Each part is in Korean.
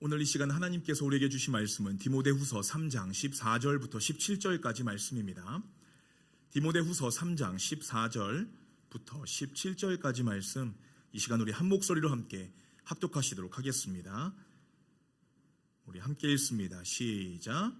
오늘 이 시간 하나님께서 우리에게 주신 말씀은 디모데후서 3장 14절부터 17절까지 말씀입니다. 디모데후서 3장 14절부터 17절까지 말씀, 이 시간 우리 한 목소리로 함께 합독하시도록 하겠습니다. 우리 함께 읽습니다. 시작.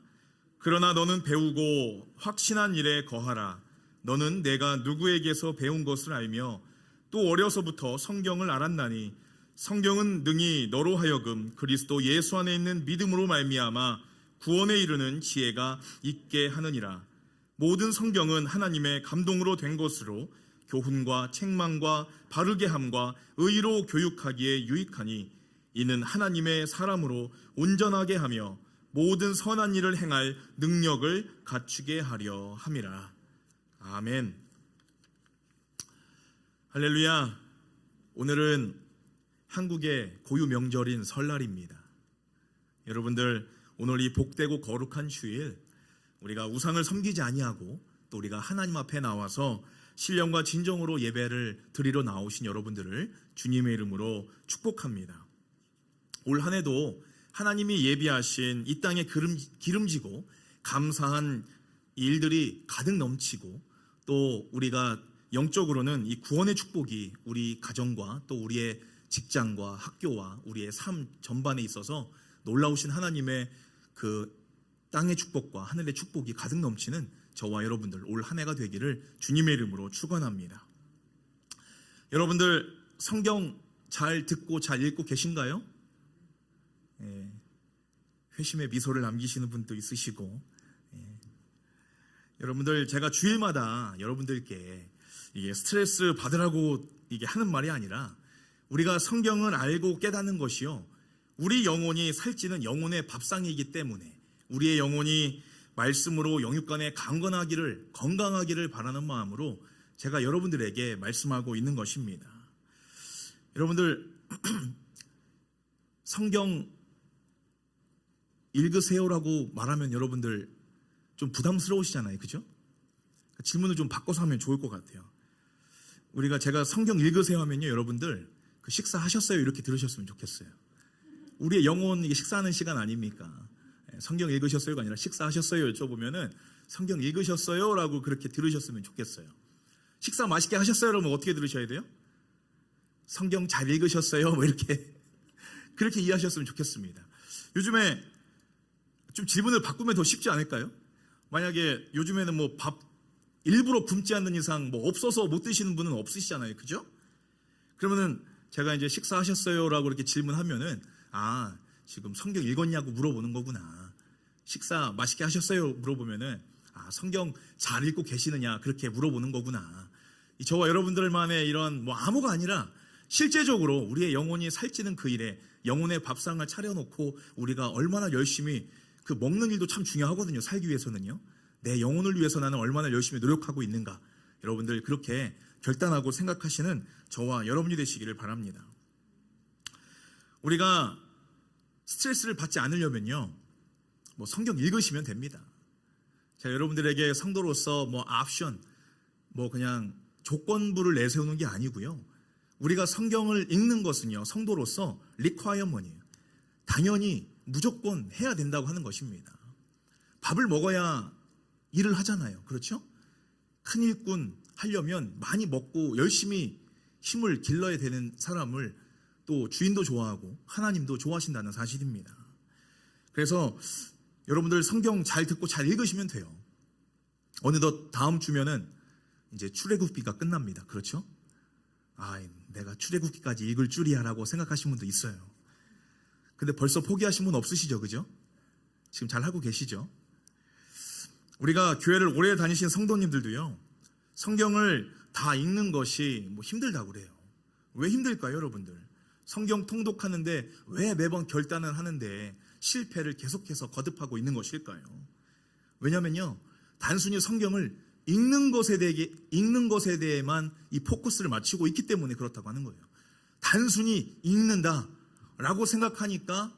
그러나 너는 배우고 확신한 일에 거하라. 너는 내가 누구에게서 배운 것을 알며 또 어려서부터 성경을 알았나니 성경은 능히 너로 하여금 그리스도 예수 안에 있는 믿음으로 말미암아 구원에 이르는 지혜가 있게 하느니라. 모든 성경은 하나님의 감동으로 된 것으로 교훈과 책망과 바르게 함과 의로 교육하기에 유익하니 이는 하나님의 사람으로 온전하게 하며 모든 선한 일을 행할 능력을 갖추게 하려 함이라. 아멘. 할렐루야. 오늘은 한국의 고유 명절인 설날입니다. 여러분들, 오늘 이 복되고 거룩한 주일, 우리가 우상을 섬기지 아니하고 또 우리가 하나님 앞에 나와서 신령과 진정으로 예배를 드리러 나오신 여러분들을 주님의 이름으로 축복합니다. 올 한 해도 하나님이 예비하신 이 땅에 기름지고 감사한 일들이 가득 넘치고, 또 우리가 영적으로는 이 구원의 축복이 우리 가정과 또 우리의 직장과 학교와 우리의 삶 전반에 있어서 놀라우신 하나님의 그 땅의 축복과 하늘의 축복이 가득 넘치는 저와 여러분들 올 한 해가 되기를 주님의 이름으로 축원합니다. 여러분들 성경 잘 듣고 잘 읽고 계신가요? 회심의 미소를 남기시는 분도 있으시고, 여러분들, 제가 주일마다 여러분들께 이게 스트레스 받으라고 이게 하는 말이 아니라, 우리가 성경을 알고 깨닫는 것이요, 우리 영혼이 살찌는 영혼의 밥상이기 때문에 우리의 영혼이 말씀으로 영육간에 건강하기를 바라는 마음으로 제가 여러분들에게 말씀하고 있는 것입니다. 여러분들, 성경 읽으세요라고 말하면 여러분들 좀 부담스러우시잖아요, 그죠? 질문을 좀 바꿔서 하면 좋을 것 같아요. 제가 성경 읽으세요 하면요, 여러분들 그 식사하셨어요 이렇게 들으셨으면 좋겠어요. 우리의 영혼, 이게 식사하는 시간 아닙니까? 성경 읽으셨어요가 아니라 식사하셨어요 여쭤보면은 성경 읽으셨어요? 라고 그렇게 들으셨으면 좋겠어요. 식사 맛있게 하셨어요? 그러면 어떻게 들으셔야 돼요? 성경 잘 읽으셨어요? 뭐 이렇게 그렇게 이해하셨으면 좋겠습니다. 요즘에 좀 질문을 바꾸면 더 쉽지 않을까요? 만약에 요즘에는 뭐 밥 일부러 굶지 않는 이상 뭐 없어서 못 드시는 분은 없으시잖아요, 그죠? 그러면은 제가 이제 식사하셨어요? 라고 이렇게 질문하면은, 아, 지금 성경 읽었냐고 물어보는 거구나. 식사 맛있게 하셨어요? 물어보면은, 아, 성경 잘 읽고 계시느냐? 그렇게 물어보는 거구나. 저와 여러분들만의 이런 뭐 암호가 아니라 실제적으로 우리의 영혼이 살찌는 그 일에 영혼의 밥상을 차려놓고 우리가 얼마나 열심히, 그 먹는 일도 참 중요하거든요, 살기 위해서는요. 내 영혼을 위해서 나는 얼마나 열심히 노력하고 있는가. 여러분들 그렇게 결단하고 생각하시는 저와 여러분이 되시기를 바랍니다. 우리가 스트레스를 받지 않으려면요, 뭐 성경 읽으시면 됩니다. 제가 여러분들에게 성도로서 뭐 옵션, 뭐 그냥 조건부를 내세우는 게 아니고요. 우리가 성경을 읽는 것은요, 성도로서 리콰이어먼이에요. 당연히 무조건 해야 된다고 하는 것입니다. 밥을 먹어야 일을 하잖아요, 그렇죠? 큰 일꾼 하려면 많이 먹고 열심히 힘을 길러야 되는 사람을 또 주인도 좋아하고 하나님도 좋아하신다는 사실입니다. 그래서 여러분들 성경 잘 듣고 잘 읽으시면 돼요. 어느덧 다음 주면은 이제 출애굽기가 끝납니다, 그렇죠? 아, 내가 출애굽기까지 읽을 줄이야라고 생각하신 분도 있어요. 근데 벌써 포기하신 분 없으시죠, 그죠? 지금 잘 하고 계시죠? 우리가 교회를 오래 다니신 성도님들도요, 성경을 다 읽는 것이 뭐 힘들다고 그래요. 왜 힘들까요, 여러분들? 성경 통독하는데 왜 매번 결단을 하는데 실패를 계속해서 거듭하고 있는 것일까요? 왜냐면요, 단순히 성경을 읽는 것에 대해만 이 포커스를 맞추고 있기 때문에 그렇다고 하는 거예요. 단순히 읽는다라고 생각하니까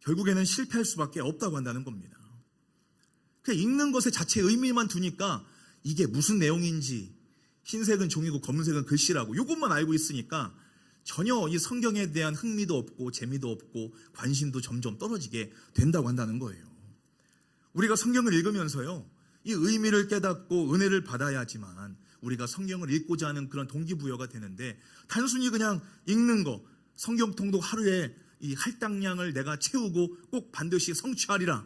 결국에는 실패할 수밖에 없다고 한다는 겁니다. 그냥 읽는 것의 자체 의미만 두니까 이게 무슨 내용인지, 흰색은 종이고 검은색은 글씨라고 이것만 알고 있으니까 전혀 이 성경에 대한 흥미도 없고 재미도 없고 관심도 점점 떨어지게 된다고 한다는 거예요. 우리가 성경을 읽으면서요, 이 의미를 깨닫고 은혜를 받아야지만 우리가 성경을 읽고자 하는 그런 동기부여가 되는데, 단순히 그냥 읽는 거, 성경 통독 하루에 이 할당량을 내가 채우고 꼭 반드시 성취하리라,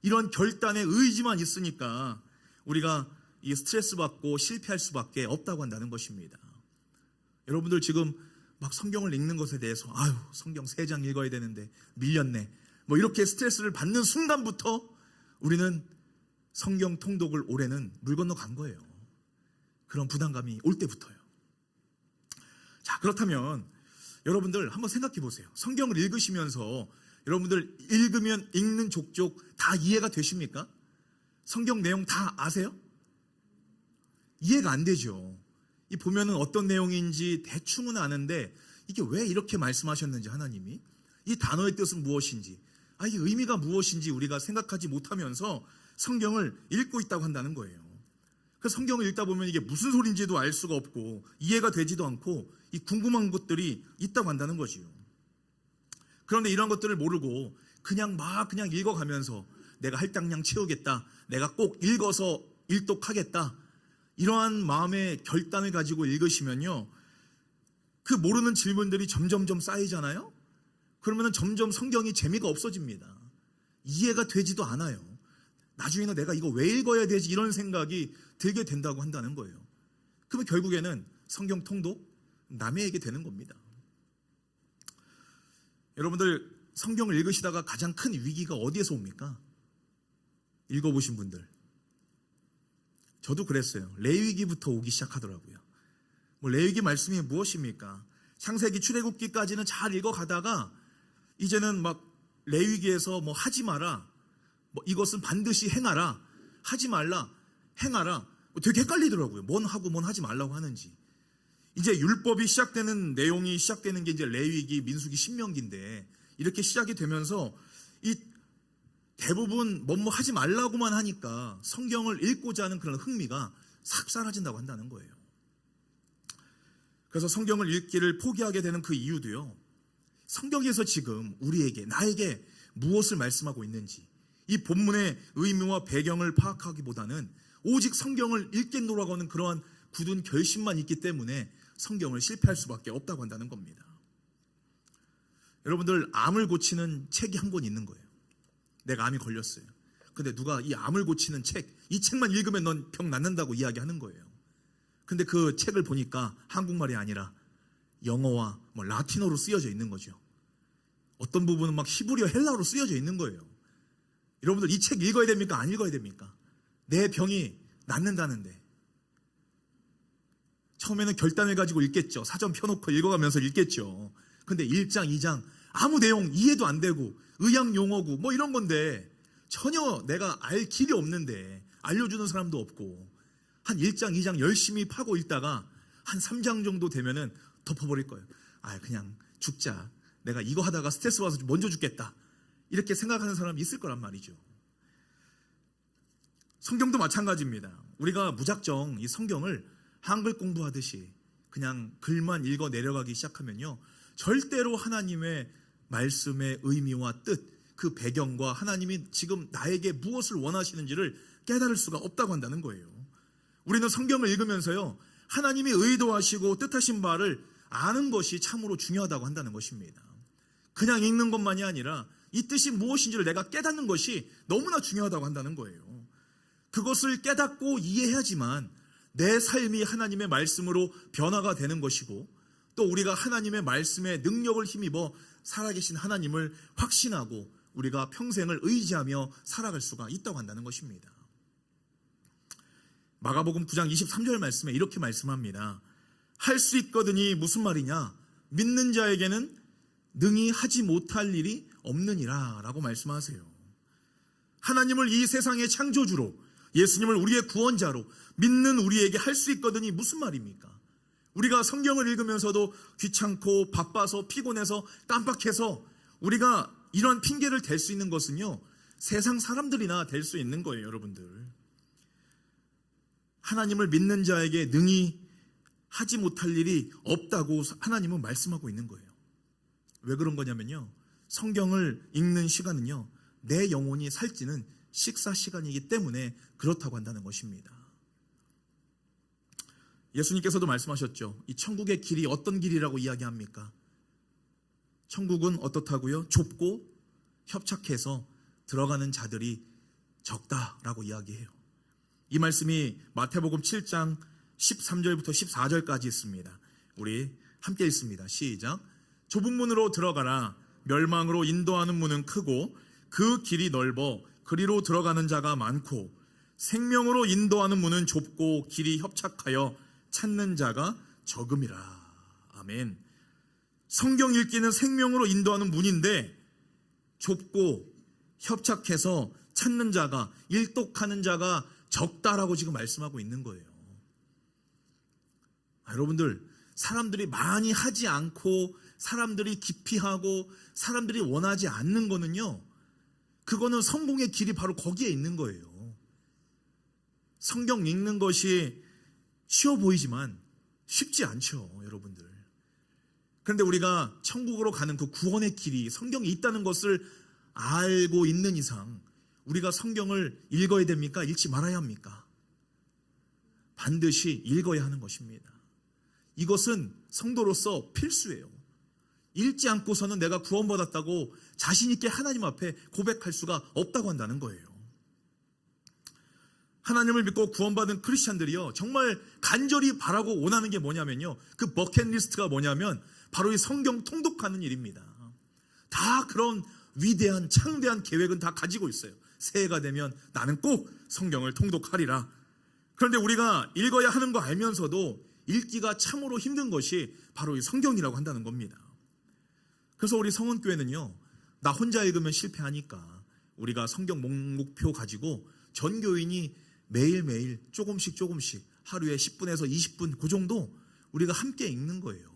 이런 결단의 의지만 있으니까 우리가 이 스트레스 받고 실패할 수밖에 없다고 한다는 것입니다. 여러분들 지금 막 성경을 읽는 것에 대해서 성경 3장 읽어야 되는데 밀렸네, 뭐 이렇게 스트레스를 받는 순간부터 우리는 성경 통독을 올해는 물 건너 간 거예요. 그런 부담감이 올 때부터요. 자, 그렇다면 여러분들 한번 생각해 보세요. 성경을 읽으시면서 여러분들 읽으면 읽는 족족 다 이해가 되십니까? 성경 내용 다 아세요? 이해가 안 되죠. 이 보면은 어떤 내용인지 대충은 아는데 이게 왜 이렇게 말씀하셨는지, 하나님이 이 단어의 뜻은 무엇인지, 이게 의미가 무엇인지 우리가 생각하지 못하면서 성경을 읽고 있다고 한다는 거예요. 그래서 성경을 읽다 보면 이게 무슨 소리인지도 알 수가 없고 이해가 되지도 않고 이 궁금한 것들이 있다고 한다는 거지요. 그런데 이런 것들을 모르고 그냥 읽어가면서 내가 할당량 채우겠다, 내가 꼭 읽어서 일독하겠다, 이러한 마음의 결단을 가지고 읽으시면요, 그 모르는 질문들이 점점점 쌓이잖아요. 그러면 점점 성경이 재미가 없어집니다. 이해가 되지도 않아요. 나중에는 내가 이거 왜 읽어야 되지, 이런 생각이 들게 된다고 한다는 거예요. 그러면 결국에는 성경 통독 남의 얘기 되는 겁니다. 여러분들 성경을 읽으시다가 가장 큰 위기가 어디에서 옵니까? 읽어보신 분들. 저도 그랬어요. 레위기부터 오기 시작하더라고요. 레위기 말씀이 무엇입니까? 창세기 출애굽기까지는 잘 읽어가다가 이제는 막 레위기에서 하지 마라, 이것은 반드시 행하라, 하지 말라, 행하라, 되게 헷갈리더라고요. 뭔 하고 뭔 하지 말라고 하는지. 이제 율법이 시작되는 내용이 시작되는 게 이제 레위기, 민수기, 신명기인데, 이렇게 시작이 되면서 이 대부분 뭐 하지 말라고만 하니까 성경을 읽고자 하는 그런 흥미가 싹 사라진다고 한다는 거예요. 그래서 성경을 읽기를 포기하게 되는 그 이유도요, 성경에서 지금 우리에게, 나에게 무엇을 말씀하고 있는지, 이 본문의 의미와 배경을 파악하기보다는 오직 성경을 읽겠노라고 하는 그러한 굳은 결심만 있기 때문에 성경을 실패할 수밖에 없다고 한다는 겁니다. 여러분들, 암을 고치는 책이 한 권 있는 거예요. 내가 암이 걸렸어요. 근데 누가 이 암을 고치는 책, 이 책만 읽으면 넌 병 낫는다고 이야기하는 거예요. 근데 그 책을 보니까 한국말이 아니라 영어와 라틴어로 쓰여져 있는 거죠. 어떤 부분은 막 히브리어, 헬라어로 쓰여져 있는 거예요. 여러분들 이 책 읽어야 됩니까? 안 읽어야 됩니까? 내 병이 낫는다는데. 처음에는 결단을 가지고 읽겠죠. 사전 펴놓고 읽어가면서 읽겠죠. 근데 1장, 2장 아무 내용 이해도 안 되고 의학 용어고 이런 건데 전혀 내가 알 길이 없는데 알려주는 사람도 없고, 한 1장, 2장 열심히 파고 읽다가 한 3장 정도 되면은 덮어버릴 거예요. 그냥 죽자, 내가 이거 하다가 스트레스 와서 먼저 죽겠다, 이렇게 생각하는 사람이 있을 거란 말이죠. 성경도 마찬가지입니다. 우리가 무작정 이 성경을 한글 공부하듯이 그냥 글만 읽어 내려가기 시작하면요, 절대로 하나님의 말씀의 의미와 뜻, 그 배경과 하나님이 지금 나에게 무엇을 원하시는지를 깨달을 수가 없다고 한다는 거예요. 우리는 성경을 읽으면서요, 하나님이 의도하시고 뜻하신 바를 아는 것이 참으로 중요하다고 한다는 것입니다. 그냥 읽는 것만이 아니라 이 뜻이 무엇인지를 내가 깨닫는 것이 너무나 중요하다고 한다는 거예요. 그것을 깨닫고 이해해야지만 내 삶이 하나님의 말씀으로 변화가 되는 것이고, 또 우리가 하나님의 말씀에 능력을 힘입어 살아계신 하나님을 확신하고 우리가 평생을 의지하며 살아갈 수가 있다고 한다는 것입니다. 마가복음 9장 23절 말씀에 이렇게 말씀합니다. 할 수 있거든이 무슨 말이냐? 믿는 자에게는 능히 하지 못할 일이 없느니라 라고 말씀하세요. 하나님을 이 세상의 창조주로, 예수님을 우리의 구원자로 믿는 우리에게 할 수 있거든이 무슨 말입니까? 우리가 성경을 읽으면서도 귀찮고 바빠서 피곤해서 깜빡해서 우리가 이런 핑계를 댈 수 있는 것은요, 세상 사람들이나 될 수 있는 거예요. 여러분들, 하나님을 믿는 자에게 능히 하지 못할 일이 없다고 하나님은 말씀하고 있는 거예요. 왜 그런 거냐면요, 성경을 읽는 시간은요, 내 영혼이 살찌는 식사 시간이기 때문에 그렇다고 한다는 것입니다. 예수님께서도 말씀하셨죠. 이 천국의 길이 어떤 길이라고 이야기합니까? 천국은 어떻다고요? 좁고 협착해서 들어가는 자들이 적다라고 이야기해요. 이 말씀이 마태복음 7장 13절부터 14절까지 있습니다. 우리 함께 읽습니다. 시작. 좁은 문으로 들어가라. 멸망으로 인도하는 문은 크고 그 길이 넓어 그리로 들어가는 자가 많고 생명으로 인도하는 문은 좁고 길이 협착하여 찾는 자가 적음이라. 아멘. 성경 읽기는 생명으로 인도하는 문인데 좁고 협착해서 찾는 자가, 일독하는 자가 적다라고 지금 말씀하고 있는 거예요. 여러분들, 사람들이 많이 하지 않고 사람들이 기피하고 사람들이 원하지 않는 거는요, 그거는 성공의 길이 바로 거기에 있는 거예요. 성경 읽는 것이 쉬워 보이지만 쉽지 않죠, 여러분들. 그런데 우리가 천국으로 가는 그 구원의 길이 성경에 있다는 것을 알고 있는 이상 우리가 성경을 읽어야 됩니까? 읽지 말아야 합니까? 반드시 읽어야 하는 것입니다. 이것은 성도로서 필수예요. 읽지 않고서는 내가 구원받았다고 자신 있게 하나님 앞에 고백할 수가 없다고 한다는 거예요. 하나님을 믿고 구원받은 크리스찬들이요, 정말 간절히 바라고 원하는 게 뭐냐면요, 그 버킷리스트가 뭐냐면 바로 이 성경 통독하는 일입니다. 다 그런 위대한 창대한 계획은 다 가지고 있어요. 새해가 되면 나는 꼭 성경을 통독하리라. 그런데 우리가 읽어야 하는 거 알면서도 읽기가 참으로 힘든 것이 바로 이 성경이라고 한다는 겁니다. 그래서 우리 성원교회는요, 나 혼자 읽으면 실패하니까 우리가 성경 목표 가지고 전 교인이 매일매일 조금씩 하루에 10분에서 20분 그 정도 우리가 함께 읽는 거예요.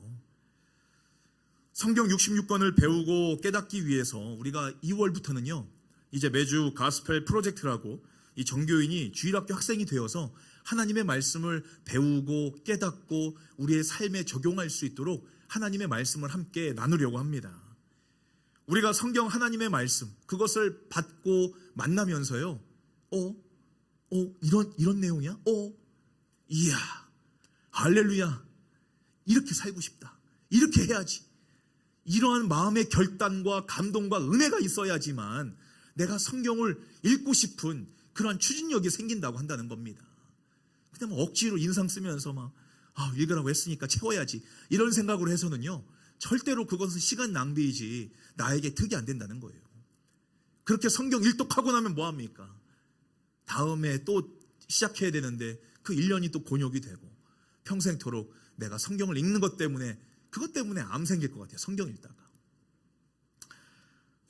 성경 66권을 배우고 깨닫기 위해서 우리가 2월부터는요, 이제 매주 가스펠 프로젝트라고 이 정교인이 주일학교 학생이 되어서 하나님의 말씀을 배우고 깨닫고 우리의 삶에 적용할 수 있도록 하나님의 말씀을 함께 나누려고 합니다. 우리가 성경 하나님의 말씀, 그것을 받고 만나면서요, 이런 내용이야? 이야, 할렐루야, 이렇게 살고 싶다, 이렇게 해야지, 이러한 마음의 결단과 감동과 은혜가 있어야지만 내가 성경을 읽고 싶은 그러한 추진력이 생긴다고 한다는 겁니다. 그냥 억지로 인상 쓰면서 읽으라고 했으니까 채워야지, 이런 생각으로 해서는요, 절대로 그것은 시간 낭비이지 나에게 득이 안 된다는 거예요. 그렇게 성경 일독하고 나면 뭐합니까? 다음에 또 시작해야 되는데 그 1년이 또 곤욕이 되고 평생토록 내가 성경을 읽는 것 때문에, 그것 때문에 암 생길 것 같아요, 성경 읽다가.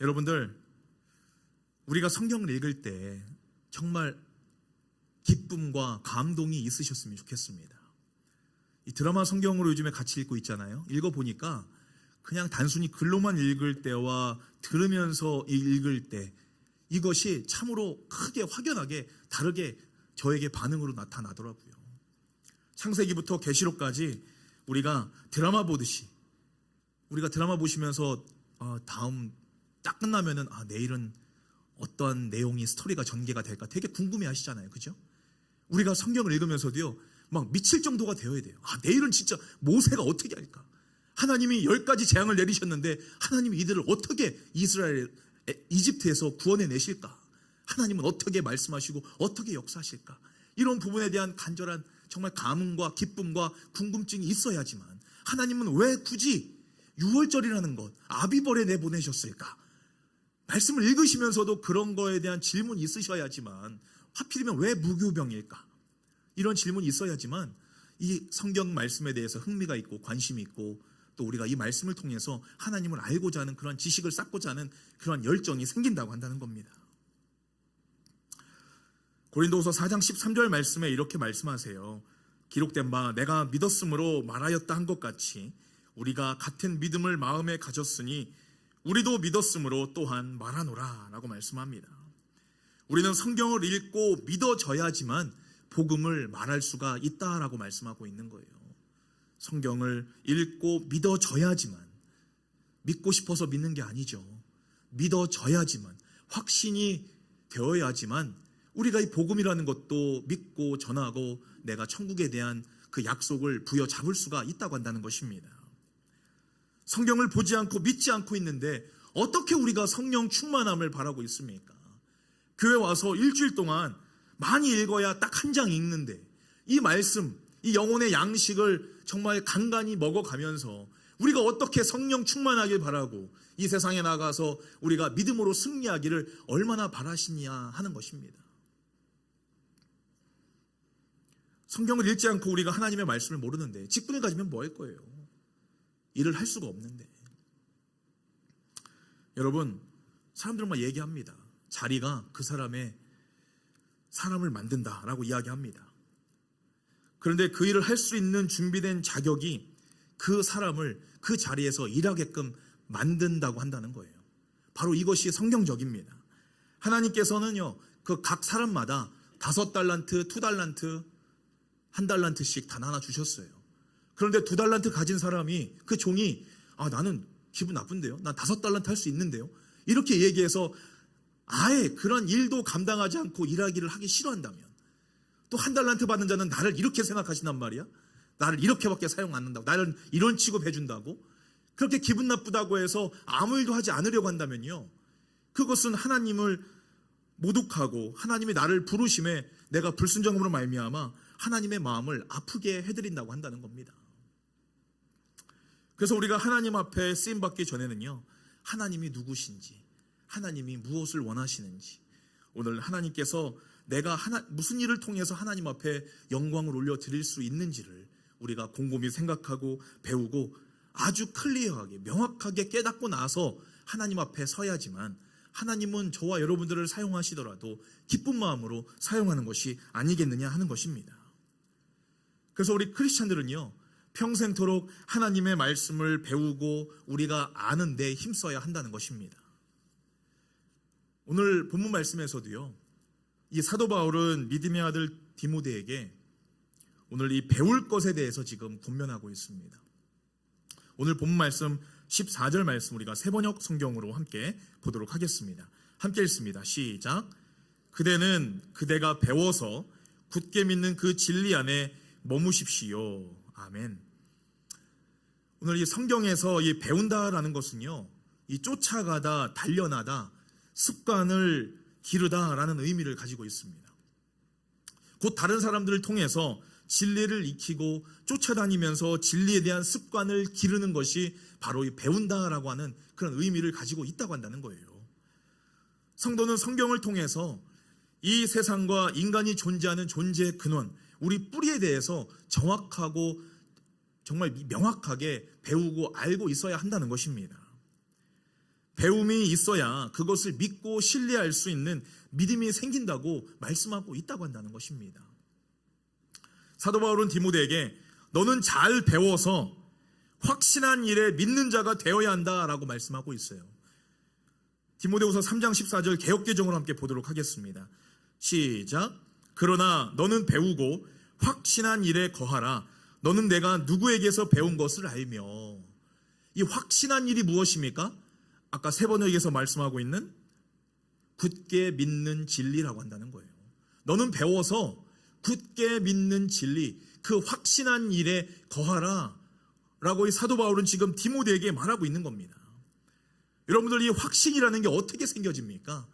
여러분들, 우리가 성경을 읽을 때 정말 기쁨과 감동이 있으셨으면 좋겠습니다. 이 드라마 성경으로 요즘에 같이 읽고 있잖아요. 읽어보니까 그냥 단순히 글로만 읽을 때와 들으면서 읽을 때, 이것이 참으로 크게 확연하게 다르게 저에게 반응으로 나타나더라고요. 창세기부터 계시록까지 우리가 드라마 보듯이, 우리가 드라마 보시면서 다음 딱 끝나면은 내일은 어떠한 내용이, 스토리가 전개가 될까 되게 궁금해 하시잖아요, 그죠? 우리가 성경을 읽으면서도요, 막 미칠 정도가 되어야 돼요. 내일은 진짜 모세가 어떻게 할까? 하나님이 10가지 재앙을 내리셨는데 하나님이 이들을 어떻게 이집트에서 구원해 내실까? 하나님은 어떻게 말씀하시고 어떻게 역사하실까? 이런 부분에 대한 간절한 정말 감흥과 기쁨과 궁금증이 있어야지만, 하나님은 왜 굳이 6월절이라는 것, 아비벌에 내보내셨을까? 말씀을 읽으시면서도 그런 거에 대한 질문이 있으셔야지만, 하필이면 왜 무교병일까? 이런 질문이 있어야지만 이 성경 말씀에 대해서 흥미가 있고 관심이 있고, 또 우리가 이 말씀을 통해서 하나님을 알고자 하는 그런 지식을 쌓고자 하는 그런 열정이 생긴다고 한다는 겁니다. 고린도후서 4장 13절 말씀에 이렇게 말씀하세요. 기록된 바 내가 믿었으므로 말하였다 한 것 같이 우리가 같은 믿음을 마음에 가졌으니 우리도 믿었으므로 또한 말하노라 라고 말씀합니다. 우리는 성경을 읽고 믿어져야지만 복음을 말할 수가 있다라고 말씀하고 있는 거예요. 성경을 읽고 믿어져야지만, 믿고 싶어서 믿는 게 아니죠. 믿어져야지만, 확신이 되어야지만 우리가 이 복음이라는 것도 믿고 전하고 내가 천국에 대한 그 약속을 부여잡을 수가 있다고 한다는 것입니다. 성경을 보지 않고 믿지 않고 있는데 어떻게 우리가 성령 충만함을 바라고 있습니까? 교회 와서 일주일 동안 많이 읽어야 딱 한 장 읽는데 이 말씀, 이 영혼의 양식을 정말 간간히 먹어가면서 우리가 어떻게 성령 충만하길 바라고 이 세상에 나가서 우리가 믿음으로 승리하기를 얼마나 바라시냐 하는 것입니다. 성경을 읽지 않고 우리가 하나님의 말씀을 모르는데 직분을 가지면 뭐 할 거예요? 일을 할 수가 없는데. 여러분, 사람들은 막 얘기합니다. 자리가 그 사람의 사람을 만든다라고 이야기합니다. 그런데 그 일을 할 수 있는 준비된 자격이 그 사람을 그 자리에서 일하게끔 만든다고 한다는 거예요. 바로 이것이 성경적입니다. 하나님께서는요, 그 각 사람마다 5달란트, 2달란트, 1달란트씩 단 하나 주셨어요. 그런데 2달란트 가진 사람이, 그 종이, 나는 기분 나쁜데요? 난 5달란트 할 수 있는데요? 이렇게 얘기해서 아예 그런 일도 감당하지 않고 일하기를 하기 싫어한다면, 또 1달란트 받는 자는 나를 이렇게 생각하신단 말이야? 나를 이렇게밖에 사용 안 한다고, 나를 이런 취급해 준다고, 그렇게 기분 나쁘다고 해서 아무 일도 하지 않으려고 한다면요, 그것은 하나님을 모독하고 하나님이 나를 부르심에 내가 불순종함으로 말미암아 하나님의 마음을 아프게 해드린다고 한다는 겁니다. 그래서 우리가 하나님 앞에 쓰임받기 전에는요, 하나님이 누구신지, 하나님이 무엇을 원하시는지, 오늘 하나님께서 내가 무슨 일을 통해서 하나님 앞에 영광을 올려드릴 수 있는지를 우리가 곰곰이 생각하고 배우고 아주 클리어하게 명확하게 깨닫고 나서 하나님 앞에 서야지만, 하나님은 저와 여러분들을 사용하시더라도 기쁜 마음으로 사용하는 것이 아니겠느냐 하는 것입니다. 그래서 우리 크리스찬들은요, 평생토록 하나님의 말씀을 배우고 우리가 아는 데 힘써야 한다는 것입니다. 오늘 본문 말씀에서도요, 이 사도 바울은 믿음의 아들 디모데에게 오늘 이 배울 것에 대해서 지금 권면하고 있습니다. 오늘 본문 말씀 14절 말씀 우리가 세번역 성경으로 함께 보도록 하겠습니다. 함께 읽습니다. 시작. 그대는 그대가 배워서 굳게 믿는 그 진리 안에 머무십시오. 아멘. 오늘 이 성경에서 이 배운다라는 것은요, 이 쫓아가다, 단련하다, 습관을 기르다라는 의미를 가지고 있습니다. 곧 다른 사람들을 통해서 진리를 익히고 쫓아다니면서 진리에 대한 습관을 기르는 것이 바로 이 배운다라고 하는 그런 의미를 가지고 있다고 한다는 거예요. 성도는 성경을 통해서 이 세상과 인간이 존재하는 존재의 근원, 우리 뿌리에 대해서 정확하고 정말 명확하게 배우고 알고 있어야 한다는 것입니다. 배움이 있어야 그것을 믿고 신뢰할 수 있는 믿음이 생긴다고 말씀하고 있다고 한다는 것입니다. 사도 바울은 디모데에게 너는 잘 배워서 확신한 일에 믿는 자가 되어야 한다라고 말씀하고 있어요. 디모데후서 3장 14절 개역개정으로 함께 보도록 하겠습니다. 시작. 그러나 너는 배우고 확신한 일에 거하라. 너는 내가 누구에게서 배운 것을 알며. 이 확신한 일이 무엇입니까? 아까 세번역에서 말씀하고 있는 굳게 믿는 진리라고 한다는 거예요. 너는 배워서 굳게 믿는 진리, 그 확신한 일에 거하라 라고 이 사도 바울은 지금 디모데에게 말하고 있는 겁니다. 여러분들, 이 확신이라는 게 어떻게 생겨집니까?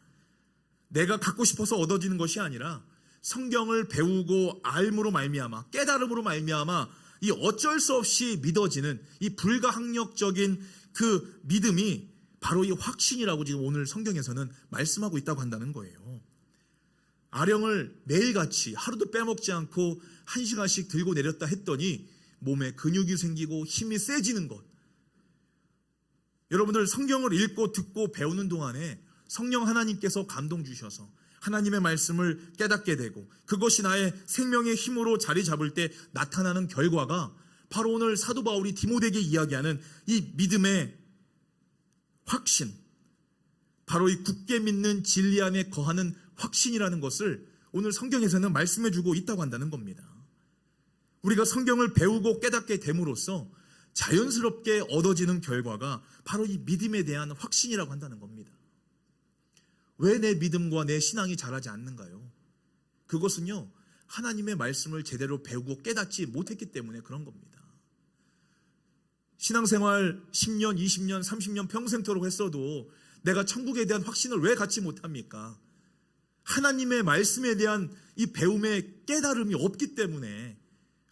내가 갖고 싶어서 얻어지는 것이 아니라 성경을 배우고 알므로 말미암아, 깨달음으로 말미암아 이 어쩔 수 없이 믿어지는 이 불가항력적인 그 믿음이 바로 이 확신이라고 지금 오늘 성경에서는 말씀하고 있다고 한다는 거예요. 아령을 매일같이 하루도 빼먹지 않고 1시간씩 들고 내렸다 했더니 몸에 근육이 생기고 힘이 세지는 것. 여러분들, 성경을 읽고 듣고 배우는 동안에 성령 하나님께서 감동 주셔서 하나님의 말씀을 깨닫게 되고 그것이 나의 생명의 힘으로 자리 잡을 때 나타나는 결과가 바로 오늘 사도 바울이 디모데에게 이야기하는 이 믿음의 확신, 바로 이 굳게 믿는 진리 안에 거하는 확신이라는 것을 오늘 성경에서는 말씀해주고 있다고 한다는 겁니다. 우리가 성경을 배우고 깨닫게 됨으로써 자연스럽게 얻어지는 결과가 바로 이 믿음에 대한 확신이라고 한다는 겁니다. 왜 내 믿음과 내 신앙이 자라지 않는가요? 그것은요, 하나님의 말씀을 제대로 배우고 깨닫지 못했기 때문에 그런 겁니다. 신앙생활 10년, 20년, 30년 평생토록 했어도 내가 천국에 대한 확신을 왜 갖지 못합니까? 하나님의 말씀에 대한 이 배움의 깨달음이 없기 때문에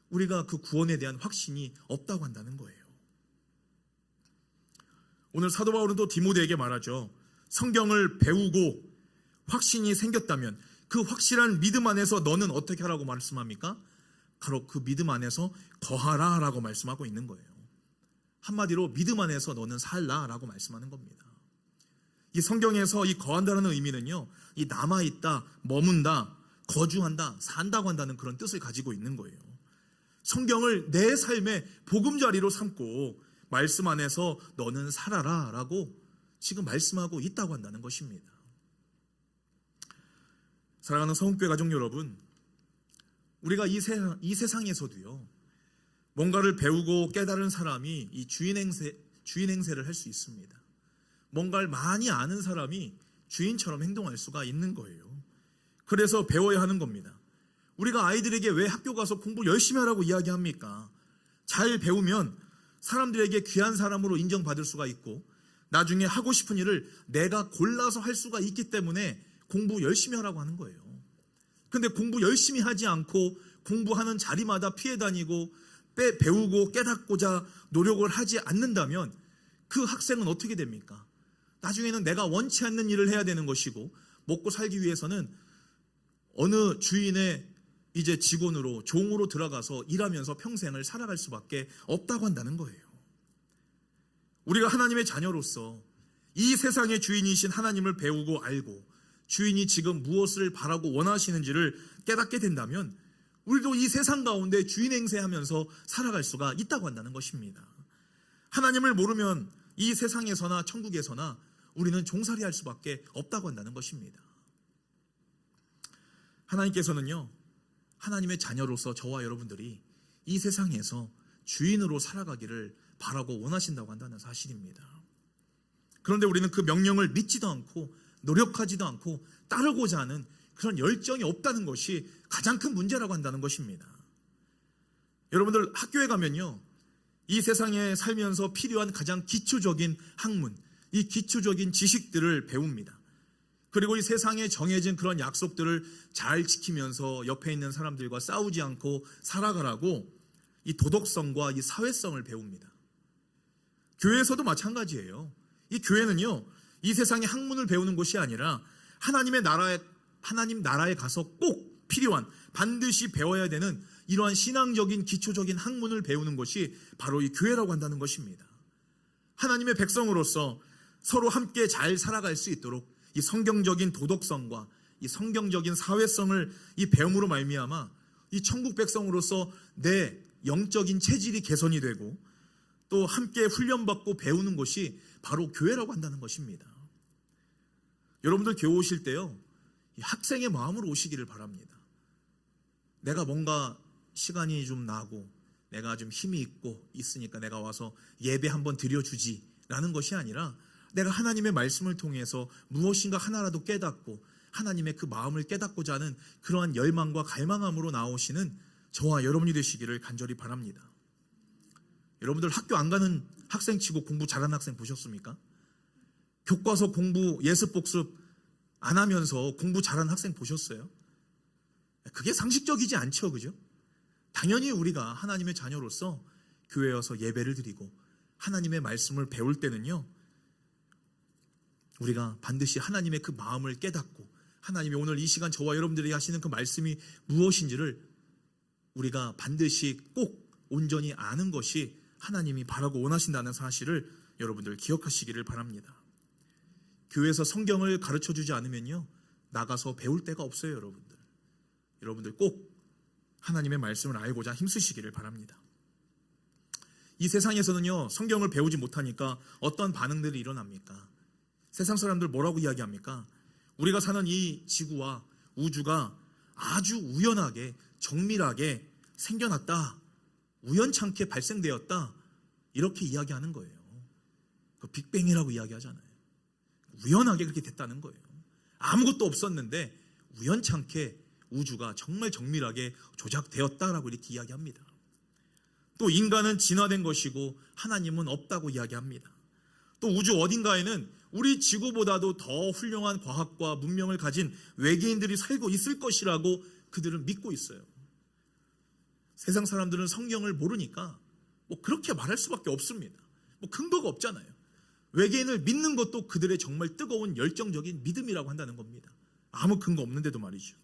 우리가 그 구원에 대한 확신이 없다고 한다는 거예요. 오늘 사도 바울은 또 디모데에게 말하죠. 성경을 배우고 확신이 생겼다면 그 확실한 믿음 안에서 너는 어떻게 하라고 말씀합니까? 바로 그 믿음 안에서 거하라 라고 말씀하고 있는 거예요. 한마디로 믿음 안에서 너는 살라 라고 말씀하는 겁니다. 이 성경에서 이 거한다는 의미는요, 이 남아있다, 머문다, 거주한다, 산다고 한다는 그런 뜻을 가지고 있는 거예요. 성경을 내 삶의 보금자리로 삼고 말씀 안에서 너는 살아라 라고 지금 말씀하고 있다고 한다는 것입니다. 사랑하는 성교회 가족 여러분, 우리가 이 세상에서도요, 뭔가를 배우고 깨달은 사람이 이 주인 행세를 할 수 있습니다. 뭔가를 많이 아는 사람이 주인처럼 행동할 수가 있는 거예요. 그래서 배워야 하는 겁니다. 우리가 아이들에게 왜 학교 가서 공부 열심히 하라고 이야기합니까? 잘 배우면 사람들에게 귀한 사람으로 인정받을 수가 있고 나중에 하고 싶은 일을 내가 골라서 할 수가 있기 때문에 공부 열심히 하라고 하는 거예요. 근데 공부 열심히 하지 않고 공부하는 자리마다 피해 다니고 배우고 깨닫고자 노력을 하지 않는다면 그 학생은 어떻게 됩니까? 나중에는 내가 원치 않는 일을 해야 되는 것이고 먹고 살기 위해서는 어느 주인의 이제 직원으로 종으로 들어가서 일하면서 평생을 살아갈 수밖에 없다고 한다는 거예요. 우리가 하나님의 자녀로서 이 세상의 주인이신 하나님을 배우고 알고 주인이 지금 무엇을 바라고 원하시는지를 깨닫게 된다면 우리도 이 세상 가운데 주인 행세하면서 살아갈 수가 있다고 한다는 것입니다. 하나님을 모르면 이 세상에서나 천국에서나 우리는 종살이할 수밖에 없다고 한다는 것입니다. 하나님께서는요, 하나님의 자녀로서 저와 여러분들이 이 세상에서 주인으로 살아가기를 바라고 원하신다고 한다는 사실입니다. 그런데 우리는 그 명령을 믿지도 않고 노력하지도 않고 따르고자 하는 그런 열정이 없다는 것이 가장 큰 문제라고 한다는 것입니다. 여러분들 학교에 가면요, 이 세상에 살면서 필요한 가장 기초적인 학문, 이 기초적인 지식들을 배웁니다. 그리고 이 세상에 정해진 그런 약속들을 잘 지키면서 옆에 있는 사람들과 싸우지 않고 살아가라고 이 도덕성과 이 사회성을 배웁니다. 교회에서도 마찬가지예요. 이 교회는요, 이 세상의 학문을 배우는 곳이 아니라 하나님 나라에 가서 꼭 필요한, 반드시 배워야 되는 이러한 신앙적인 기초적인 학문을 배우는 것이 바로 이 교회라고 한다는 것입니다. 하나님의 백성으로서 서로 함께 잘 살아갈 수 있도록 이 성경적인 도덕성과 이 성경적인 사회성을 이 배움으로 말미암아 이 천국 백성으로서 내 영적인 체질이 개선이 되고 또 함께 훈련받고 배우는 것이 바로 교회라고 한다는 것입니다. 여러분들 교회 오실 때요, 학생의 마음으로 오시기를 바랍니다. 내가 뭔가 시간이 좀 나고 내가 좀 힘이 있고 있으니까 내가 와서 예배 한번 드려주지 라는 것이 아니라 내가 하나님의 말씀을 통해서 무엇인가 하나라도 깨닫고 하나님의 그 마음을 깨닫고자 하는 그러한 열망과 갈망함으로 나오시는 저와 여러분이 되시기를 간절히 바랍니다. 여러분들 학교 안 가는 학생 치고 공부 잘하는 학생 보셨습니까? 교과서 공부, 예습 복습 안 하면서 공부 잘하는 학생 보셨어요? 그게 상식적이지 않죠, 그죠? 당연히 우리가 하나님의 자녀로서 교회에 와서 예배를 드리고 하나님의 말씀을 배울 때는요, 우리가 반드시 하나님의 그 마음을 깨닫고 하나님이 오늘 이 시간 저와 여러분들이 하시는 그 말씀이 무엇인지를 우리가 반드시 꼭 온전히 아는 것이 하나님이 바라고 원하신다는 사실을 여러분들 기억하시기를 바랍니다. 교회에서 성경을 가르쳐주지 않으면요, 나가서 배울 데가 없어요. 여러분들 꼭 하나님의 말씀을 알고자 힘쓰시기를 바랍니다. 이 세상에서는요, 성경을 배우지 못하니까 어떤 반응들이 일어납니까? 세상 사람들 뭐라고 이야기합니까? 우리가 사는 이 지구와 우주가 아주 우연하게 정밀하게 생겨났다 우연찮게 발생되었다, 이렇게 이야기하는 거예요. 그 빅뱅이라고 이야기하잖아요. 우연하게 그렇게 됐다는 거예요. 아무것도 없었는데 우연찮게 우주가 정말 정밀하게 조작되었다라고 이렇게 이야기합니다. 또 인간은 진화된 것이고 하나님은 없다고 이야기합니다. 또 우주 어딘가에는 우리 지구보다도 더 훌륭한 과학과 문명을 가진 외계인들이 살고 있을 것이라고 그들은 믿고 있어요. 세상 사람들은 성경을 모르니까 뭐 그렇게 말할 수밖에 없습니다. 뭐 근거가 없잖아요. 외계인을 믿는 것도 그들의 정말 뜨거운 열정적인 믿음이라고 한다는 겁니다. 아무 근거 없는데도 말이죠.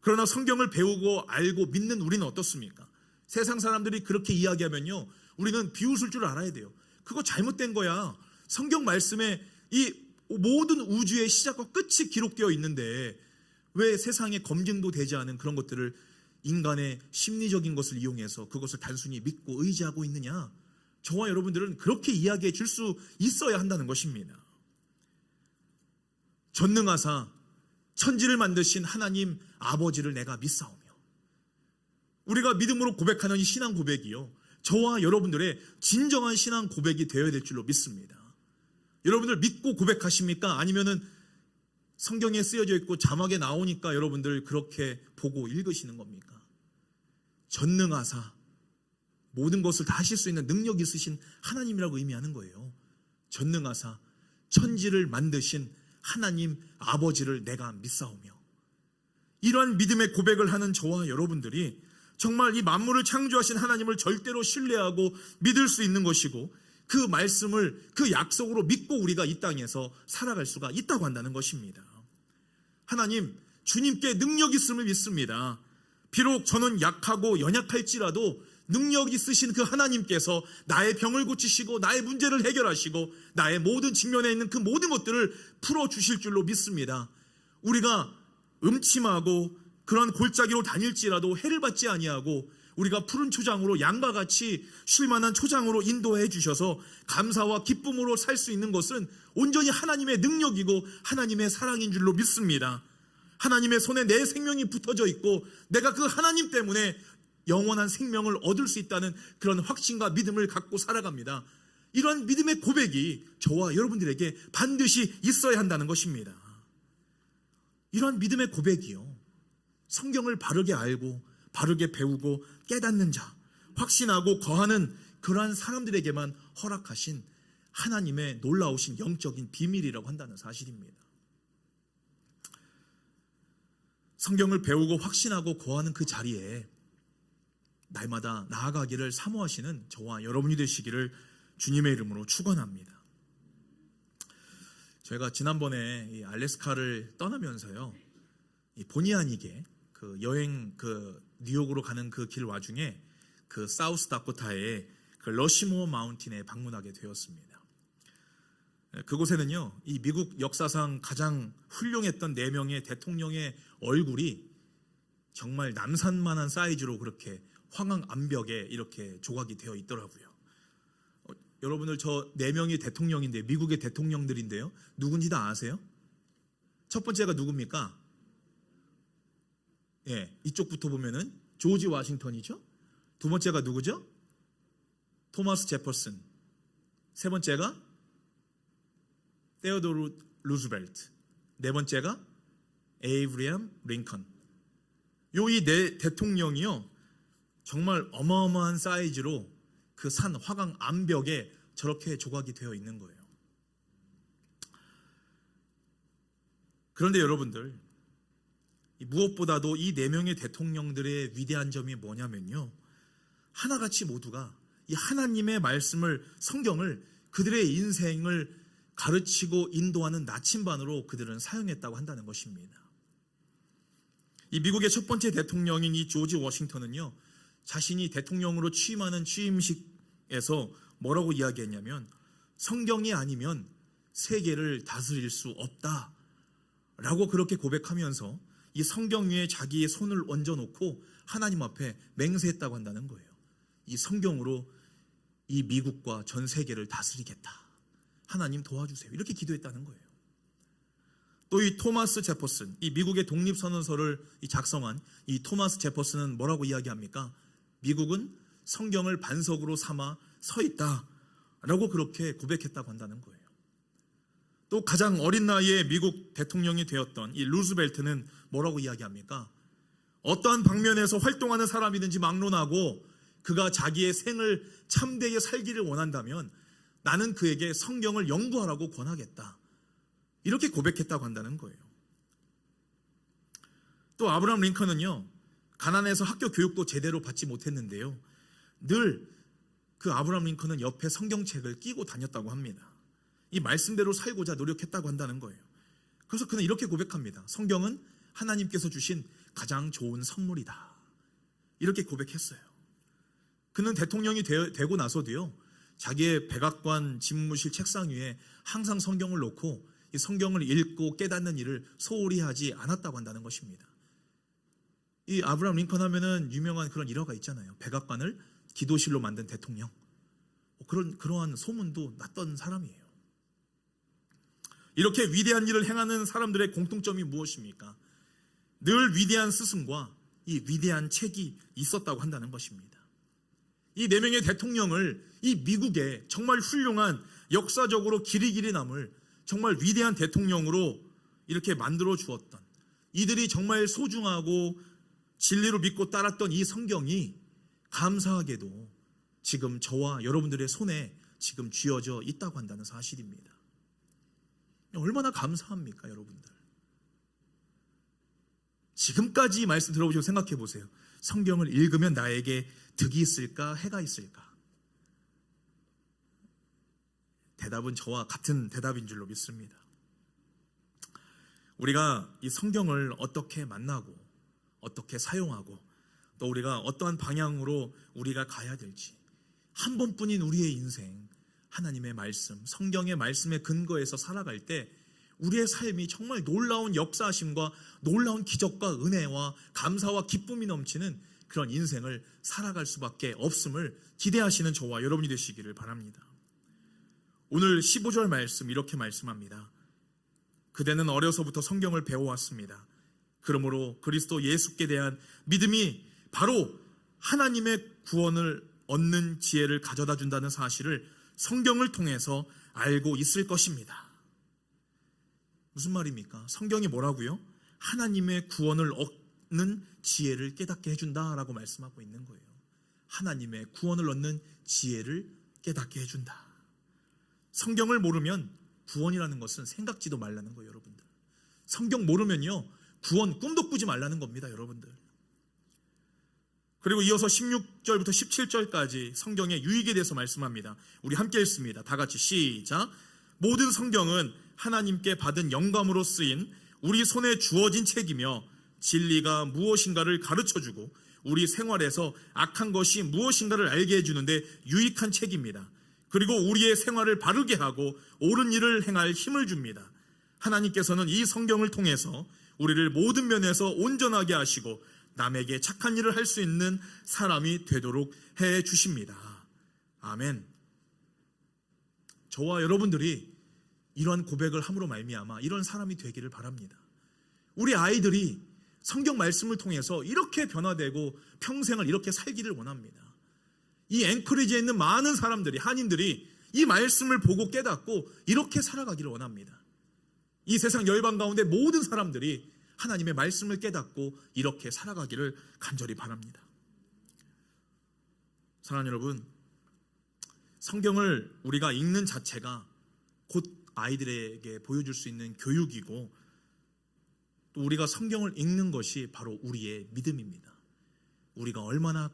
그러나 성경을 배우고 알고 믿는 우리는 어떻습니까? 세상 사람들이 그렇게 이야기하면요, 우리는 비웃을 줄 알아야 돼요. 그거 잘못된 거야. 성경 말씀에 이 모든 우주의 시작과 끝이 기록되어 있는데 왜 세상에 검증도 되지 않은 그런 것들을 인간의 심리적인 것을 이용해서 그것을 단순히 믿고 의지하고 있느냐? 저와 여러분들은 그렇게 이야기해 줄 수 있어야 한다는 것입니다. 전능하사 천지를 만드신 하나님 아버지를 내가 믿사오며, 우리가 믿음으로 고백하는 이 신앙 고백이요, 저와 여러분들의 진정한 신앙 고백이 되어야 될 줄로 믿습니다. 여러분들 믿고 고백하십니까? 아니면은 성경에 쓰여져 있고 자막에 나오니까 여러분들 그렇게 보고 읽으시는 겁니까? 전능하사 모든 것을 다 하실 수 있는 능력 있으신 하나님이라고 의미하는 거예요. 전능하사 천지를 만드신 하나님 아버지를 내가 믿사오며, 이러한 믿음의 고백을 하는 저와 여러분들이 정말 이 만물을 창조하신 하나님을 절대로 신뢰하고 믿을 수 있는 것이고, 그 말씀을 그 약속으로 믿고 우리가 이 땅에서 살아갈 수가 있다고 한다는 것입니다. 하나님, 주님께 능력 있음을 믿습니다. 비록 저는 약하고 연약할지라도 능력 있으신 그 하나님께서 나의 병을 고치시고 나의 문제를 해결하시고 나의 모든 직면에 있는 그 모든 것들을 풀어주실 줄로 믿습니다. 우리가 음침하고 그런 골짜기로 다닐지라도 해를 받지 아니하고 우리가 푸른 초장으로 양과 같이 쉴만한 초장으로 인도해 주셔서 감사와 기쁨으로 살 수 있는 것은 온전히 하나님의 능력이고 하나님의 사랑인 줄로 믿습니다. 하나님의 손에 내 생명이 붙어져 있고 내가 그 하나님 때문에 영원한 생명을 얻을 수 있다는 그런 확신과 믿음을 갖고 살아갑니다. 이런 믿음의 고백이 저와 여러분들에게 반드시 있어야 한다는 것입니다. 이런 믿음의 고백이요, 성경을 바르게 알고 바르게 배우고 깨닫는 자, 확신하고 거하는 그러한 사람들에게만 허락하신 하나님의 놀라우신 영적인 비밀이라고 한다는 사실입니다. 성경을 배우고 확신하고 거하는 그 자리에 날마다 나아가기를 사모하시는 저와 여러분이 되시기를 주님의 이름으로 축원합니다. 제가 지난번에 이 알래스카를 떠나면서요, 이 본의 아니게 그 여행 뉴욕으로 가는 그 길 와중에 그 사우스 다코타의 그 러시모어 마운틴에 방문하게 되었습니다. 그곳에는요, 이 미국 역사상 가장 훌륭했던 4명의 대통령의 얼굴이 정말 남산만한 사이즈로 그렇게 황황 암벽에 이렇게 조각이 되어 있더라고요. 여러분들 저 4명이 대통령인데, 미국의 대통령들인데요, 누군지 다 아세요? 첫 번째가 누굽니까? 예, 이쪽부터 보면은 조지 워싱턴이죠. 두 번째가 누구죠? 토마스 제퍼슨. 세 번째가 테오도르 루즈벨트. 네 번째가 에이브리엄 링컨. 이 4 대통령이요, 정말 어마어마한 사이즈로 그 산 화강 암벽에 저렇게 조각이 되어 있는 거예요. 그런데 여러분들, 무엇보다도 이 4명의 대통령들의 위대한 점이 뭐냐면요, 하나같이 모두가 이 하나님의 말씀을, 성경을 그들의 인생을 가르치고 인도하는 나침반으로 그들은 사용했다고 한다는 것입니다. 이 미국의 첫 번째 대통령인 이 조지 워싱턴은요, 자신이 대통령으로 취임하는 취임식에서 뭐라고 이야기했냐면, 성경이 아니면 세계를 다스릴 수 없다 라고 그렇게 고백하면서 이 성경 위에 자기의 손을 얹어놓고 하나님 앞에 맹세했다고 한다는 거예요. 이 성경으로 이 미국과 전 세계를 다스리겠다, 하나님 도와주세요, 이렇게 기도했다는 거예요. 또 이 토마스 제퍼슨, 이 미국의 독립선언서를 작성한 이 토마스 제퍼슨은 뭐라고 이야기합니까? 미국은 성경을 반석으로 삼아 서 있다라고 그렇게 고백했다고 한다는 거예요. 또 가장 어린 나이에 미국 대통령이 되었던 이 루즈벨트는 뭐라고 이야기합니까? 어떠한 방면에서 활동하는 사람이든지 막론하고 그가 자기의 생을 참되게 살기를 원한다면 나는 그에게 성경을 연구하라고 권하겠다. 이렇게 고백했다고 한다는 거예요. 또 아브라함 링컨은요, 가난해서 학교 교육도 제대로 받지 못했는데요, 늘 그 아브라함 링컨은 옆에 성경책을 끼고 다녔다고 합니다. 이 말씀대로 살고자 노력했다고 한다는 거예요. 그래서 그는 이렇게 고백합니다. 성경은 하나님께서 주신 가장 좋은 선물이다. 이렇게 고백했어요. 그는 대통령이 되고 나서도요, 자기의 백악관 집무실 책상 위에 항상 성경을 놓고 이 성경을 읽고 깨닫는 일을 소홀히 하지 않았다고 한다는 것입니다. 이 아브라함 링컨 하면은 유명한 그런 일화가 있잖아요. 백악관을 기도실로 만든 대통령. 그러한 소문도 났던 사람이에요. 이렇게 위대한 일을 행하는 사람들의 공통점이 무엇입니까? 늘 위대한 스승과 이 위대한 책이 있었다고 한다는 것입니다. 이 4명의 대통령을 이 미국의 정말 훌륭한 역사적으로 길이 남을 정말 위대한 대통령으로 이렇게 만들어 주었던, 이들이 정말 소중하고 진리로 믿고 따랐던 이 성경이 감사하게도 지금 저와 여러분들의 손에 지금 쥐어져 있다고 한다는 사실입니다. 얼마나 감사합니까, 여러분들? 지금까지 말씀 들어보시고 생각해 보세요. 성경을 읽으면 나에게 득이 있을까, 해가 있을까? 대답은 저와 같은 대답인 줄로 믿습니다. 우리가 이 성경을 어떻게 만나고 어떻게 사용하고 또 우리가 어떠한 방향으로 우리가 가야 될지, 한 번뿐인 우리의 인생, 하나님의 말씀, 성경의 말씀에 근거해서 살아갈 때 우리의 삶이 정말 놀라운 역사하심과 놀라운 기적과 은혜와 감사와 기쁨이 넘치는 그런 인생을 살아갈 수밖에 없음을 기대하시는 저와 여러분이 되시기를 바랍니다. 오늘 15절 말씀 이렇게 말씀합니다. 그대는 어려서부터 성경을 배워왔습니다. 그러므로 그리스도 예수께 대한 믿음이 바로 하나님의 구원을 얻는 지혜를 가져다 준다는 사실을 성경을 통해서 알고 있을 것입니다. 무슨 말입니까? 성경이 뭐라고요? 하나님의 구원을 얻는 지혜를 깨닫게 해준다라고 말씀하고 있는 거예요. 하나님의 구원을 얻는 지혜를 깨닫게 해준다. 성경을 모르면 구원이라는 것은 생각지도 말라는 거예요, 여러분들. 성경 모르면요, 구원 꿈도 꾸지 말라는 겁니다, 여러분들. 그리고 이어서 16절부터 17절까지 성경의 유익에 대해서 말씀합니다. 우리 함께 읽습니다. 다 같이 시작. 모든 성경은 하나님께 받은 영감으로 쓰인 우리 손에 주어진 책이며 진리가 무엇인가를 가르쳐주고 우리 생활에서 악한 것이 무엇인가를 알게 해주는데 유익한 책입니다. 그리고 우리의 생활을 바르게 하고 옳은 일을 행할 힘을 줍니다. 하나님께서는 이 성경을 통해서 우리를 모든 면에서 온전하게 하시고 남에게 착한 일을 할 수 있는 사람이 되도록 해 주십니다. 아멘. 저와 여러분들이 이러한 고백을 함으로 말미암아 이런 사람이 되기를 바랍니다. 우리 아이들이 성경 말씀을 통해서 이렇게 변화되고 평생을 이렇게 살기를 원합니다. 이 앵커리지에 있는 많은 사람들이, 한인들이 이 말씀을 보고 깨닫고 이렇게 살아가기를 원합니다. 이 세상 열방 가운데 모든 사람들이 하나님의 말씀을 깨닫고 이렇게 살아가기를 간절히 바랍니다. 사랑하는 여러분, 성경을 우리가 읽는 자체가 곧 아이들에게 보여줄 수 있는 교육이고, 또 우리가 성경을 읽는 것이 바로 우리의 믿음입니다. 우리가 얼마나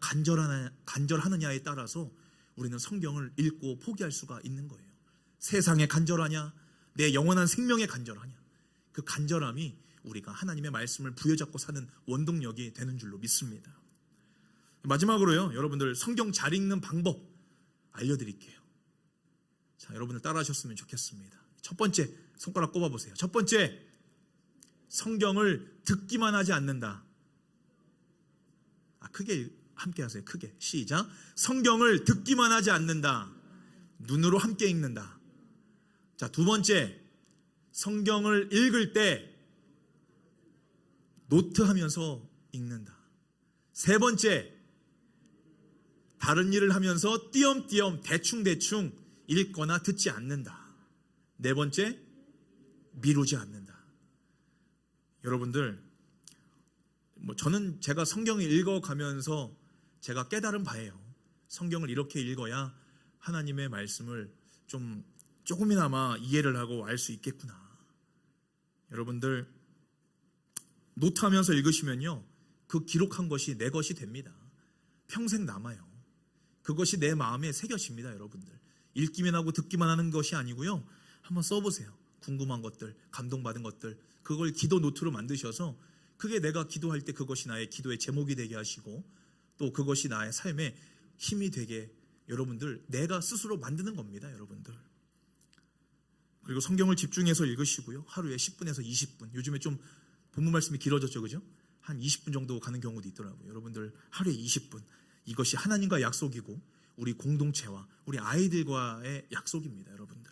간절하느냐에 따라서 우리는 성경을 읽고 포기할 수가 있는 거예요. 세상에 간절하냐, 내 영원한 생명에 간절하냐, 그 간절함이 우리가 하나님의 말씀을 부여잡고 사는 원동력이 되는 줄로 믿습니다. 마지막으로요, 여러분들 성경 잘 읽는 방법 알려드릴게요. 자, 여러분들 따라하셨으면 좋겠습니다. 첫 번째, 손가락 꼽아보세요. 첫 번째, 성경을 듣기만 하지 않는다. 크게 함께 하세요. 크게. 시작. 성경을 듣기만 하지 않는다. 눈으로 함께 읽는다. 자, 두 번째, 성경을 읽을 때 노트하면서 읽는다. 세 번째, 다른 일을 하면서 띄엄띄엄 대충대충 읽거나 듣지 않는다. 네 번째, 미루지 않는다. 여러분들, 저는 제가 성경을 읽어가면서 제가 깨달은 바예요. 성경을 이렇게 읽어야 하나님의 말씀을 조금이나마 이해를 하고 알 수 있겠구나. 여러분들, 노트하면서 읽으시면요, 그 기록한 것이 내 것이 됩니다. 평생 남아요. 그것이 내 마음에 새겨집니다. 여러분들, 읽기만 하고 듣기만 하는 것이 아니고요, 한번 써보세요. 궁금한 것들, 감동받은 것들, 그걸 기도 노트로 만드셔서 그게 내가 기도할 때 그것이 나의 기도의 제목이 되게 하시고, 또 그것이 나의 삶에 힘이 되게 여러분들 내가 스스로 만드는 겁니다. 여러분들, 그리고 성경을 집중해서 읽으시고요, 하루에 10분에서 20분, 요즘에 좀 본문 말씀이 길어졌죠, 그죠? 한 20분 정도 가는 경우도 있더라고요. 여러분들, 하루에 20분, 이것이 하나님과 약속이고 우리 공동체와 우리 아이들과의 약속입니다. 여러분들,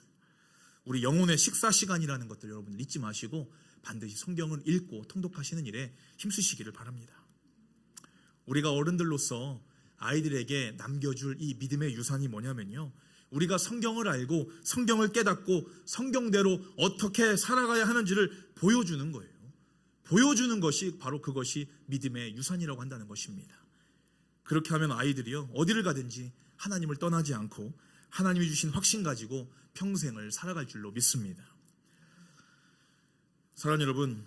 우리 영혼의 식사 시간이라는 것들 여러분들 잊지 마시고 반드시 성경을 읽고 통독하시는 일에 힘쓰시기를 바랍니다. 우리가 어른들로서 아이들에게 남겨줄 이 믿음의 유산이 뭐냐면요, 우리가 성경을 알고 성경을 깨닫고 성경대로 어떻게 살아가야 하는지를 보여주는 거예요. 보여주는 것이 바로 그것이 믿음의 유산이라고 한다는 것입니다. 그렇게 하면 아이들이요, 어디를 가든지 하나님을 떠나지 않고 하나님이 주신 확신 가지고 평생을 살아갈 줄로 믿습니다. 사랑하는 여러분,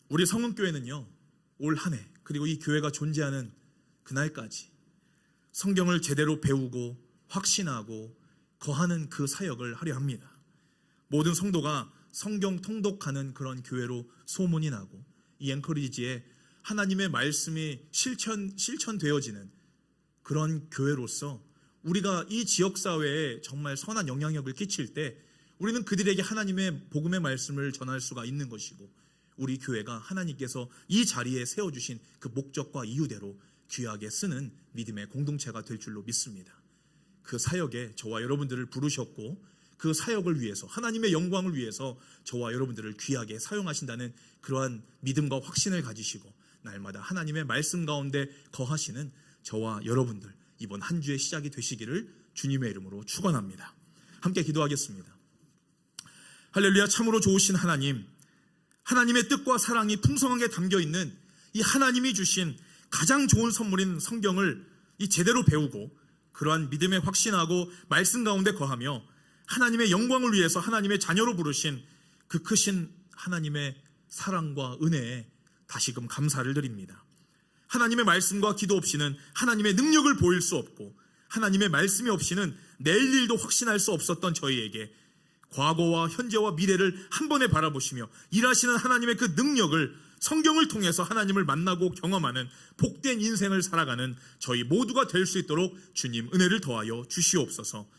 우리 성은교회는요, 올 한 해 그리고 이 교회가 존재하는 그날까지 성경을 제대로 배우고 확신하고 거하는 그 사역을 하려 합니다. 모든 성도가 성경 통독하는 그런 교회로 소문이 나고, 이 앵커리지에 하나님의 말씀이 실천되어지는 그런 교회로서 우리가 이 지역사회에 정말 선한 영향력을 끼칠 때 우리는 그들에게 하나님의 복음의 말씀을 전할 수가 있는 것이고, 우리 교회가 하나님께서 이 자리에 세워주신 그 목적과 이유대로 귀하게 쓰는 믿음의 공동체가 될 줄로 믿습니다. 그 사역에 저와 여러분들을 부르셨고, 그 사역을 위해서, 하나님의 영광을 위해서 저와 여러분들을 귀하게 사용하신다는 그러한 믿음과 확신을 가지시고 날마다 하나님의 말씀 가운데 거하시는 저와 여러분들, 이번 한 주의 시작이 되시기를 주님의 이름으로 축원합니다. 함께 기도하겠습니다. 할렐루야. 참으로 좋으신 하나님, 하나님의 뜻과 사랑이 풍성하게 담겨있는 이 하나님이 주신 가장 좋은 선물인 성경을 이 제대로 배우고 그러한 믿음에 확신하고 말씀 가운데 거하며 하나님의 영광을 위해서 하나님의 자녀로 부르신 그 크신 하나님의 사랑과 은혜에 다시금 감사를 드립니다. 하나님의 말씀과 기도 없이는 하나님의 능력을 보일 수 없고, 하나님의 말씀이 없이는 내일 일도 확신할 수 없었던 저희에게 과거와 현재와 미래를 한 번에 바라보시며 일하시는 하나님의 그 능력을 성경을 통해서 하나님을 만나고 경험하는 복된 인생을 살아가는 저희 모두가 될 수 있도록 주님 은혜를 더하여 주시옵소서.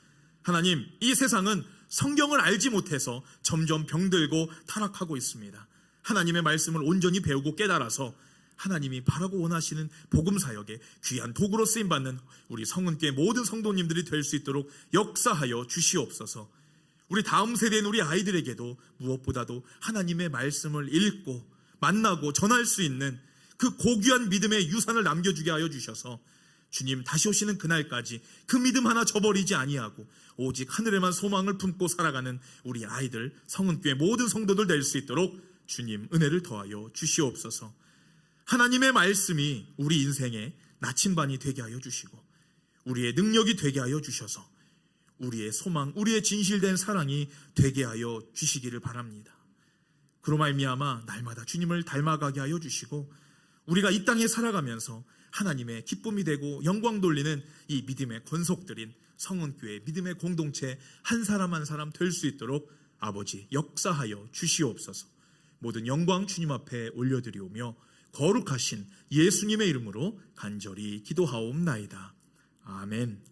하나님, 이 세상은 성경을 알지 못해서 점점 병들고 타락하고 있습니다. 하나님의 말씀을 온전히 배우고 깨달아서 하나님이 바라고 원하시는 복음사역에 귀한 도구로 쓰임받는 우리 성은교회 모든 성도님들이 될 수 있도록 역사하여 주시옵소서. 우리 다음 세대인 우리 아이들에게도 무엇보다도 하나님의 말씀을 읽고 만나고 전할 수 있는 그 고귀한 믿음의 유산을 남겨주게 하여 주셔서 주님 다시 오시는 그날까지 그 믿음 하나 저버리지 아니하고 오직 하늘에만 소망을 품고 살아가는 우리 아이들, 성은교회 모든 성도들 될 수 있도록 주님 은혜를 더하여 주시옵소서. 하나님의 말씀이 우리 인생의 나침반이 되게 하여 주시고 우리의 능력이 되게 하여 주셔서 우리의 소망, 우리의 진실된 사랑이 되게 하여 주시기를 바랍니다. 그로 말미암아 날마다 주님을 닮아가게 하여 주시고 우리가 이 땅에 살아가면서 하나님의 기쁨이 되고 영광 돌리는 이 믿음의 권속들인 성은교회 믿음의 공동체 한 사람 한 사람 될 수 있도록 아버지 역사하여 주시옵소서. 모든 영광 주님 앞에 올려드리오며 거룩하신 예수님의 이름으로 간절히 기도하옵나이다. 아멘.